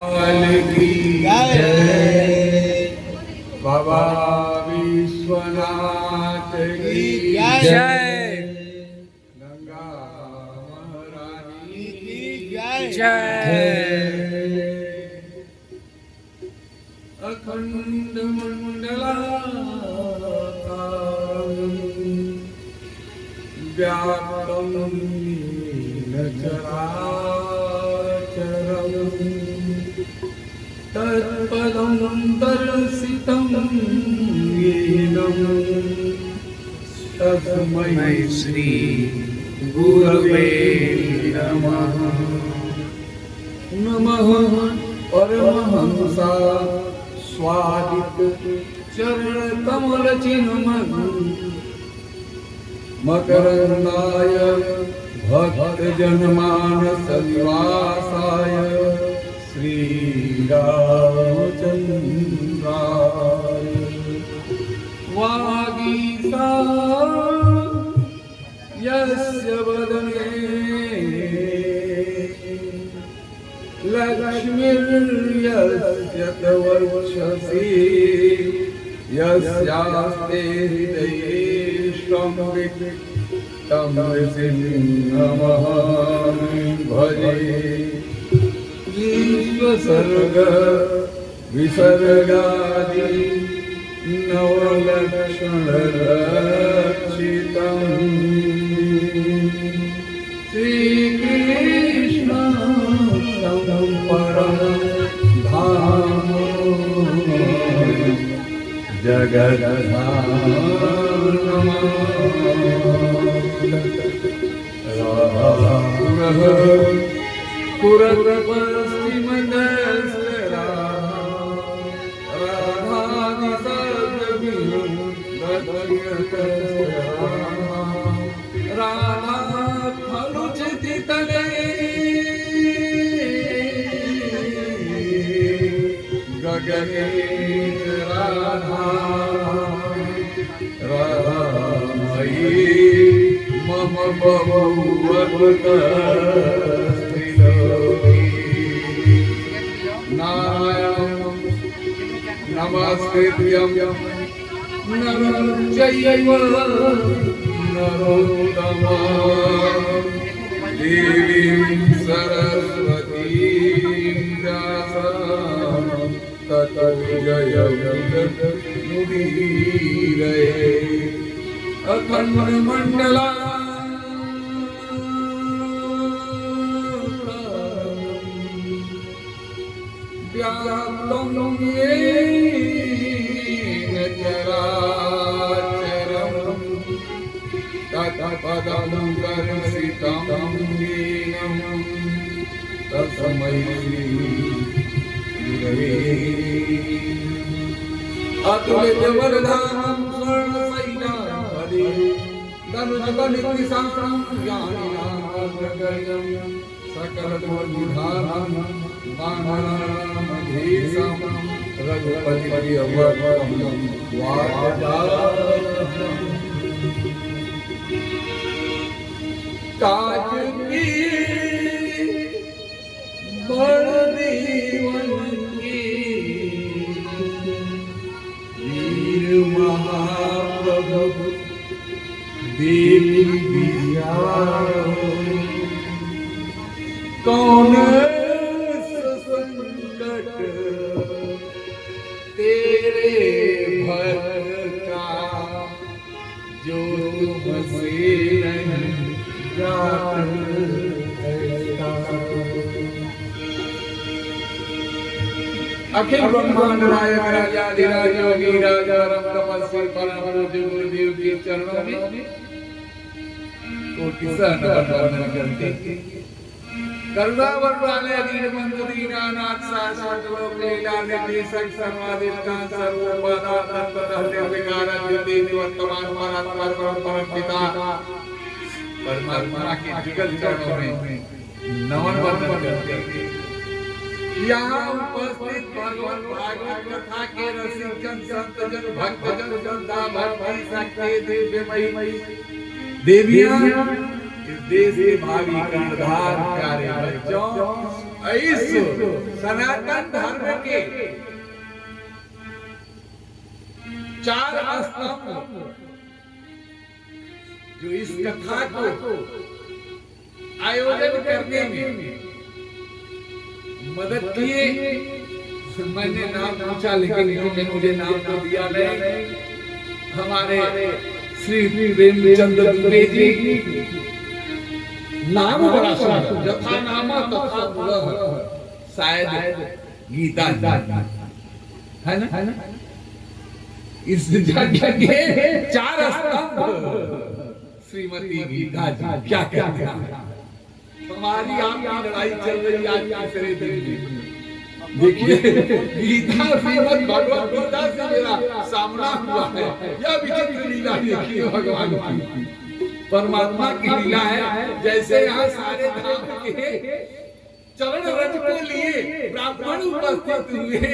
की जय, बाबा विश्वनाथ की जय, गंगा महारानी की जय। अखंड मंडलाकारं व्याप्तं येन चराचरं तत्पदं दर्शितं येन तस्मै श्री गुरवे नमः। नमः परमहंसा स्वादित चरण कमल चिन्मय मकरंदाय भक्त जनमानस निवासाय श्री रामचंद्राय वागीसा यस्य वदने लक्ष्मीर्यस्य वर्चसि यस्यास्ते हृदये तं नृसिंहमहं भजे। विश्वसर्ग विसर्गादि नवलक्षणरक्षितं श्रीकृष्णं परं धाम जगद्धाम गगने राधा रामयी मम बहुवत्स्त्रिलोकी नारायणं नमस्कृत्यं नरं चैव नरोत्तमं देवीं सरस्वतीं व्यासं ततो जयमुदीरये। अखंड व्याप्तं येन चराचरं तत्पदं दर्शितं येन तस्मै श्री गुरवे। अतुलित वरदानं स्वर्णशैलाधि धनुजबलिसां ज्ञानिनामग्रगण्यं सकलगुणनिधानं वानरामधीशं रघुपतिप्रियवरदं वातारकं काज की बड़ दीवन की वीर महाप्रभु देवी विद्याओ कौन संकट तेरे भक्त का जो तुमसे नहीं जाता। अखिल ब्रह्मांड नायक राजाधिराज योगी राजा राम तपस्वी परम पूज्य गुरुदेव के चरणों में कोटि वंदन करते। करुणावर वाले अधीर बंधु दीनानाथ शाश्वत लोक लीला निर्देशक सर्वाधिष्ठान सर्वोपदान तत्पदहृदय विकार ज्योति निवर्तमान परात्पर परम पिता परमात्मा के जुगल चरणों में नमन वंदन करते। यहाँ उपस्थित भगवान भागवत कथा के रसिक जन संत जन भक्त जन श्रद्धा भक्ति शक्ति दिव्यमयी देवियां इस देश के भावी कर्णधार प्यारे बच्चों इस सनातन धर्म के 4 स्तंभ जो इस कथा को आयोजन करने में मदद किए, मैंने नाम पूछा लेकिन इन्होंने मुझे नाम तो दिया नहीं। हमारे श्री प्रेमचंद्र दुबे जी, नाम बड़ा सुंदर, यथा नाम तथा मूलः, शायद गीता है ना। इस यज्ञ के 4 स्तंभ श्रीमती गीता जी, क्या कहते हैं। हमारी आपकी लड़ाई चल रही आज तीसरे दिन। देखिए गीता श्रीमद् भगवत गीता से मेरा सामना हुआ है। यह विचित्र लीला देखिए भगवान की, परमात्मा की लीला है। जैसे यहाँ सारे धाम के चरण रज को लिए ब्राह्मण उपस्थित हुए,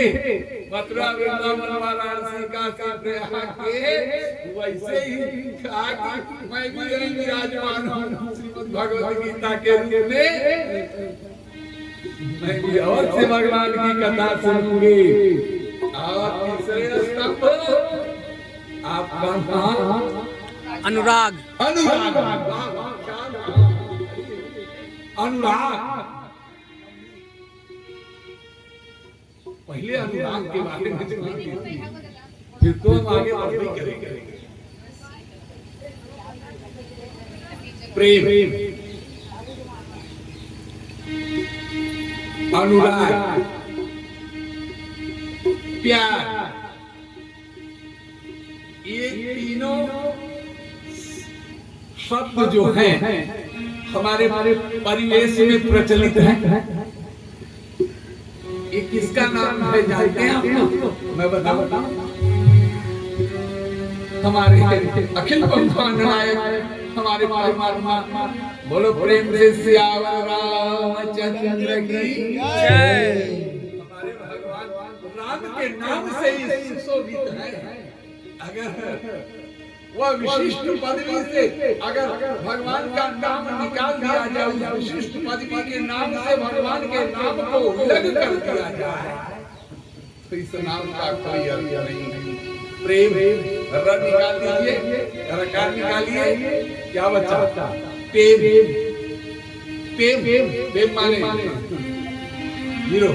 मथुरा वृंदावन वाराणसी का प्रयाग के, वैसे ही आगे मैं भी यही विराजमान हूँ श्रीमद् भगवत गीता के रूप में। मैं भी और से भगवान की कथा सुनूंगी। और तीसरे स्तंभ आपका नाम अनुराग। अनुराग, अनुराग। पहले अनुराग के बारे में जानिए, फिर तो हम आगे बढ़ते करेंगे। प्रेम, अनुराग, प्यार, ये तीनों शब्द जो हैं हमारे परिवेश में प्रचलित हैं। ये किसका नाम है जानते हैं आप? मैं बताऊं, हमारे अखिल ब्रह्मांड नायक हमारे परमात्मा, बोलो प्रेम से सियावर रामचंद्र की जय। हमारे भगवान राम के नाम से ही सुशोभित है। अगर वह विशिष्ट पदवी से अगर भगवान का नाम निकाल दिया जाए, उस विशिष्ट पदवी के नाम से भगवान के नाम को उलट कर दिया जाए, तो इस नाम का कोई अर्थ नहीं। प्रेम र निकाल दीजिए, रकार निकालिए, क्या बचा? प्रेम, प्रेम, प्रेम माने हीरो।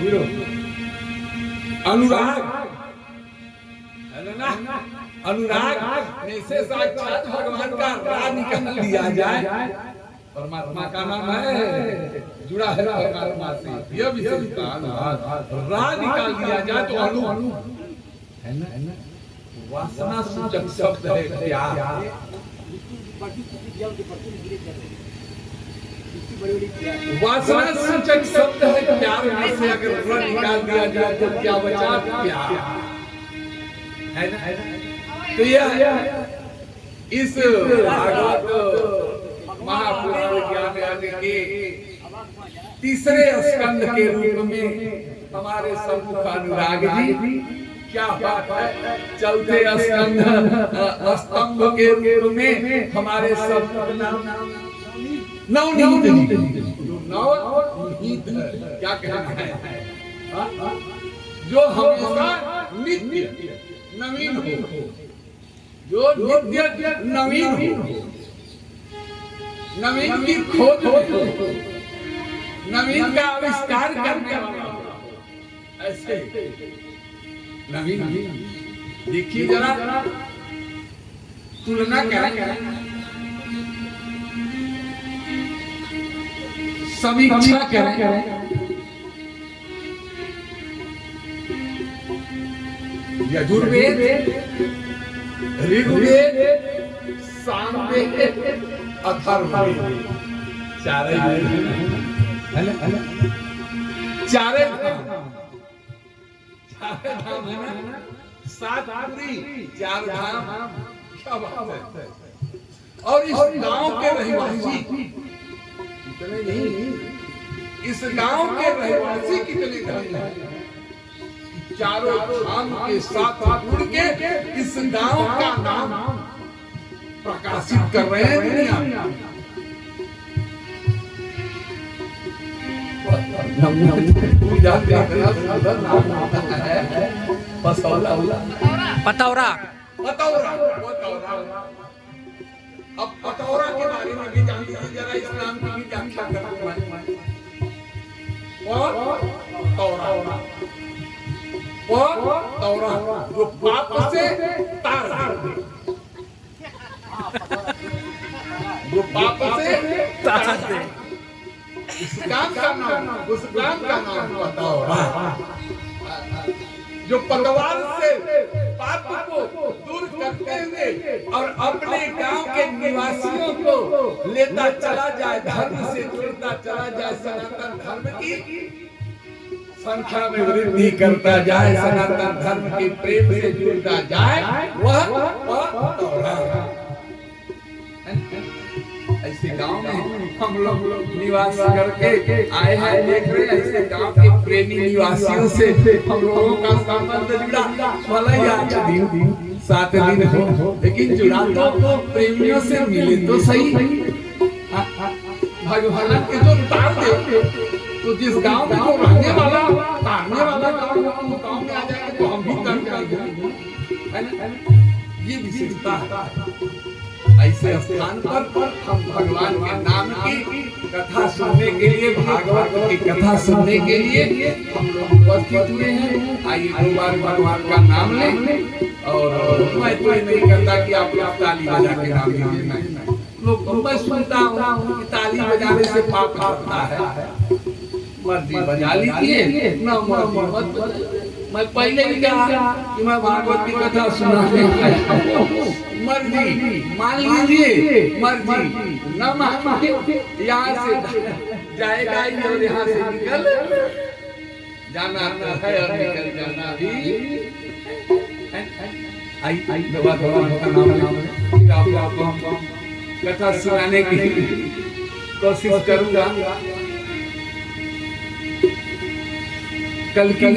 अनुराग है ना, अनुराग में से साक्षात भगवान का रा निकाल दिया जाए, परमात्मा का नाम है, जुड़ा है परमात्मा से। यह विशेषता रा निकाल दिया जाए तो अनु है ना, वासना सूचक शब्द है प्यार। वासना सूचक शब्द है प्यार में से अगर रा निकाल दिया जाए तो क्या बचा? प्यार है ना। तो यह इस भागवत महापुराण ज्ञान आदि के तीसरे स्कंद के रूप में हमारे सम्मुख अनुराग जी, क्या बात है। चौथे स्तंभ के रूप में हमारे सम्मुख नवनीत, क्या कहना है, जो हमेशा नित्य नवीन हो, जो नित्य नवीन हो, नवीन की खोज हो, नवीन का आविष्कार करने वाला हो, ऐसे नवीन। देखिए जरा तुलना करें, समीक्षा करें। यजुर्वेद, ऋग्वेद, सामवेद, अथर्ववेद, चारे धाम है ना, 7 पूरी 4 धाम, क्या बात है। और इस गांव के रहवासी इतने नहीं, इस गांव के रहवासी कितने धनी हैं, चारों धाम के साथ जुड़ के इस गांव का नाम प्रकाशित कर रहे हैं दुनिया में। पूजा देखना सुंदर नाम होता है पसौला पतौरा पतौरा अब पतौरा के बारे में भी जान लीजिए जरा इस्लाम की भी व्याख्या करो पतौरा जो पाप से तार दे जो पाप से तार दे उस काम का नाम पतौरा जो पतवार से पाप को दूर करते हुए और अपने गांव के निवासियों को लेता चला जाए, धर्म से जुड़ता चला जाए, सनातन धर्म की संख्या में वृद्धि करता जाए, सनातन धर्म के प्रेम से जुड़ता जाए, वह पतौरा। ऐसे गांव में हम लोग निवास करके आए हैं, देख रहे हैं ऐसे गांव के प्रेमी निवासियों से हम लोगों का संबंध जुड़ा। भले ही आज दिन 7 दिन हो, लेकिन जुड़ा तो प्रेमियों से मिले तो सही। भगवान के जो तार दे, तो जिस गांव में वो रहने वाला तारने वाला गांव में आ जाएगा तो हम भी तर जाएंगे, है ना? ये विशेषता है। ऐसे स्थान पर हम भगवान के नाम की कथा सुनने के लिए, भागवत की कथा सुनने के लिए हम लोग उपस्थित हुए हैं। आइए दो बार भगवान का नाम लें। और मैं तो नहीं करता कि आप लोग ताली बजा के नाम लीजिए, लोग मैं सुनता हूँ कि ताली बजाने से पाप होता है। मर्जी बजा लीजिए, ना मर्जी मत बजाइए। मैं पहले ही कहा कि मैं भागवत की कथा सुनाने आया हूँ। मर्जी मान लीजिए, मर्जी न मानिए, यहाँ से जाएगा ही और यहाँ से निकल जाना है और निकल जाना भी। आई भगवान का नाम आपको हम कथा सुनाने की कोशिश करूंगा। कल की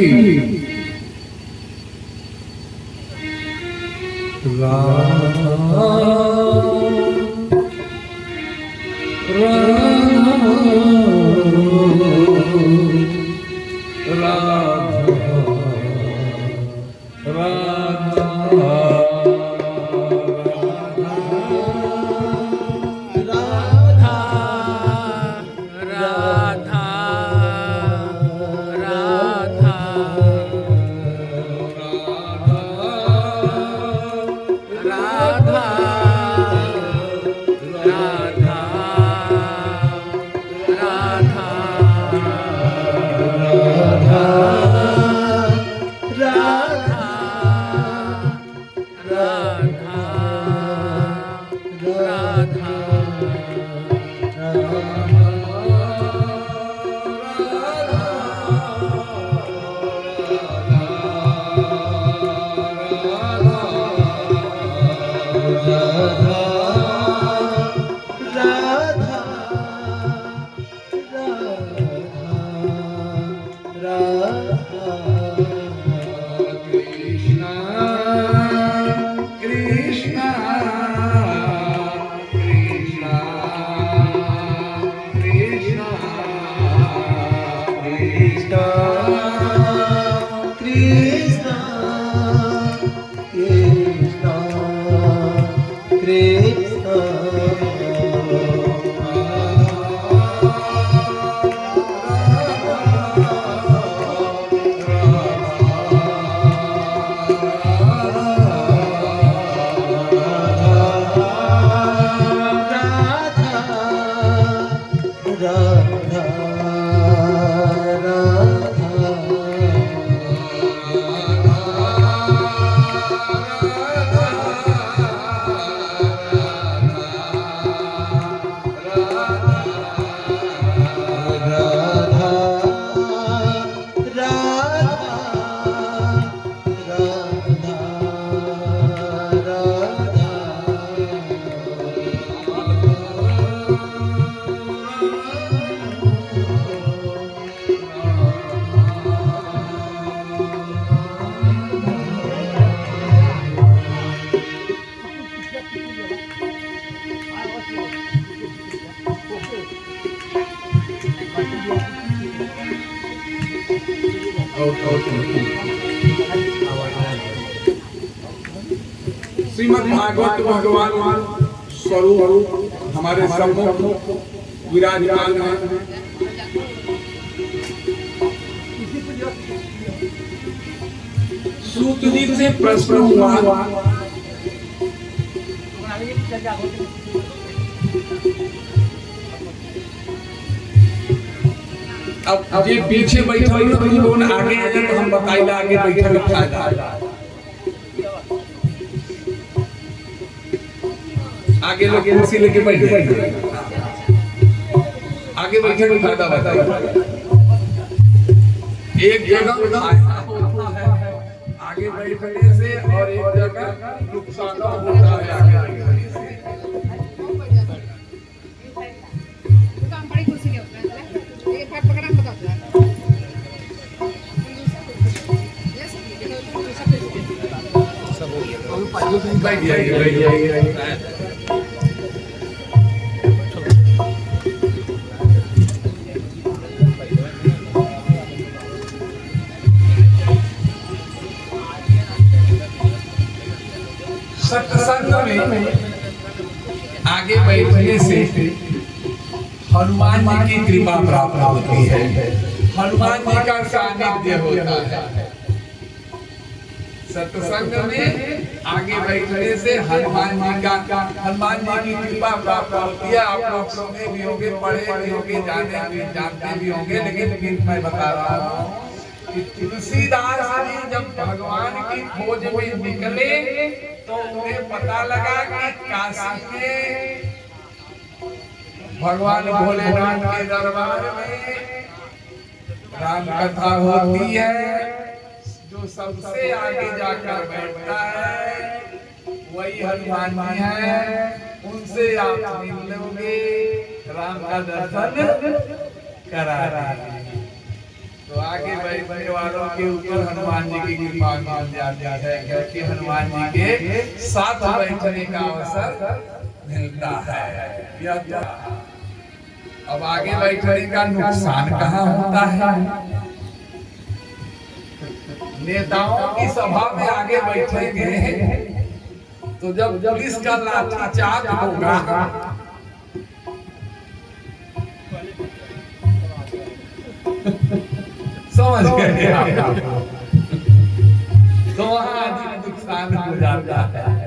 श्रीमद् भागवत भगवान स्वरूप हमारे सम्मुख विराजमान है। सूत जी से प्रश्न हुआ, अब ये पीछे बैठा हुई तो लोग आगे आए तो हम बताइला आगे बैठा बैठा आगे लोग कुर्सी लेके बैठ गए, आगे बैठे का फायदा बताइए। एक जगह आगे बैठने से और एक जगह नुकसान होता है आगे बैठने से। बैठ जाइए। सत्संग में आगे बैठने से हनुमान जी की कृपा प्राप्त होती है, हनुमान जी का सानिध्य होता है। सत्संग में आगे बैठने से हनुमान जी की कृपा प्राप्त होती है। आप लोग सुने भी होंगे, पढ़े भी होंगे, जानते भी होंगे, लेकिन मैं बता रहा हूँ कि तुलसीदास जी जब भगवान की खोज में निकले तो उन्हें पता लगा कि काशी में भगवान भोलेनाथ के दरबार में राम कथा होती है। जो सबसे आगे जाकर बैठता है वही हनुमान जी है, उनसे आप मिल लोगे, राम का दर्शन करा देंगे। तो आगे बैठने वालों के ऊपर हनुमान जी की कृपा मिल जाती है, क्योंकि हनुमान जी के साथ बैठने का अवसर मिलता है। अब आगे बैठने का नुकसान कहाँ होता है? नेताओं की सभा में आगे बैठेंगे तो जब पुलिस का लाठीचार्ज होगा समझ गए, तो वहां नुकसान हो जाता है।